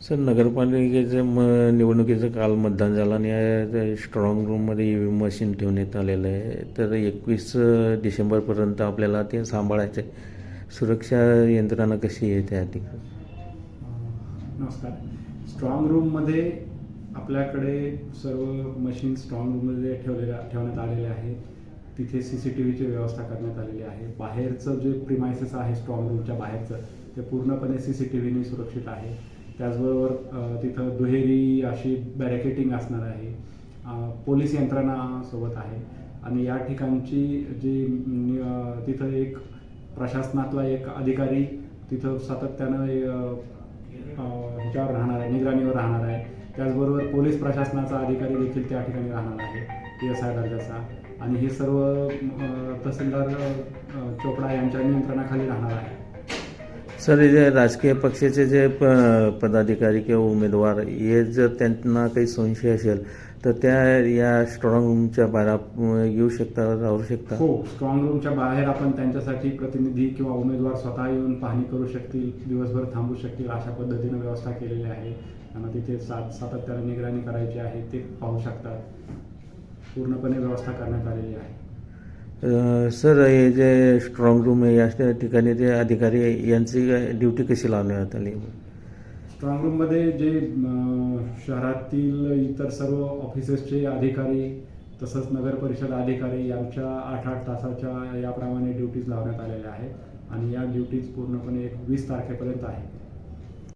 Sir, नगरपालिकेचं निवडणुकीचं काल मतदान झालं आणि स्ट्रॉंग रूममध्ये EVM मशीन ठेवण्यात आलेलं आहे. तर 21 डिसेंबरपर्यंत आपल्याला ते सांभाळायचं आहे. सुरक्षा यंत्रणा कशी आहे त्या ठिकाणी? नमस्कार. स्ट्रॉंग रूममध्ये आपल्याकडे सर्व मशीन स्ट्रॉंग रूममध्ये ठेवण्यात आलेले आहेत. तिथे CCTVची व्यवस्था करण्यात आलेली आहे. बाहेरचं जे प्रिमायसेस आहे स्ट्रॉंग रूमच्या बाहेरचं ते पूर्णपणे CCTVने सुरक्षित आहे. त्याचबरोबर तिथं दुहेरी अशी बॅरिकेटिंग असणार आहे. पोलीस यंत्रणा सोबत आहे आणि या ठिकाणची जी तिथं एक प्रशासनातला एक अधिकारी तिथं सातत्यानं ह्याच्यावर राहणार आहे, निगराणीवर राहणार आहे. त्याचबरोबर पोलीस प्रशासनाचा अधिकारी देखील त्या ठिकाणी राहणार आहे, PSI दर्जाचा. आणि हे सर्व तहसीलदार चोपडा यांच्या नियंत्रणाखाली राहणार आहे. सर, जे राजकीय पक्षाचे जे पदाधिकारी किंवा उमेदवार हे जर त्यांना काही संशय असेल तर त्या या स्ट्रॉंग रूमच्या बाहेर येऊ शकता, राहू शकता? हो, स्ट्रॉंग रूमच्या बाहेर आपण त्यांच्यासाठी प्रतिनिधी किंवा उमेदवार स्वतः येऊन पाहणी करू शकतील, दिवसभर थांबू शकतील, अशा पद्धतीनं व्यवस्था केलेली आहे. त्यांना तिथे सातत्याने निगराणी करायची आहे, ते पाहू शकतात. पूर्णपणे व्यवस्था करण्यात आलेली आहे. सर, हे जे स्ट्रॉंग रूम आहे या ठिकाणी जे अधिकारी आहे यांची ड्युटी कशी लावण्यात आली? स्ट्रॉंग रूममध्ये जे शहरातील इतर सर्व ऑफिसेसचे अधिकारी तसंच नगर परिषद अधिकारी यांच्या 8-8 तासाच्या याप्रमाणे ड्युटीज लावण्यात आलेल्या आहेत आणि या ड्युटीज पूर्णपणे 20 तारखेपर्यंत आहे.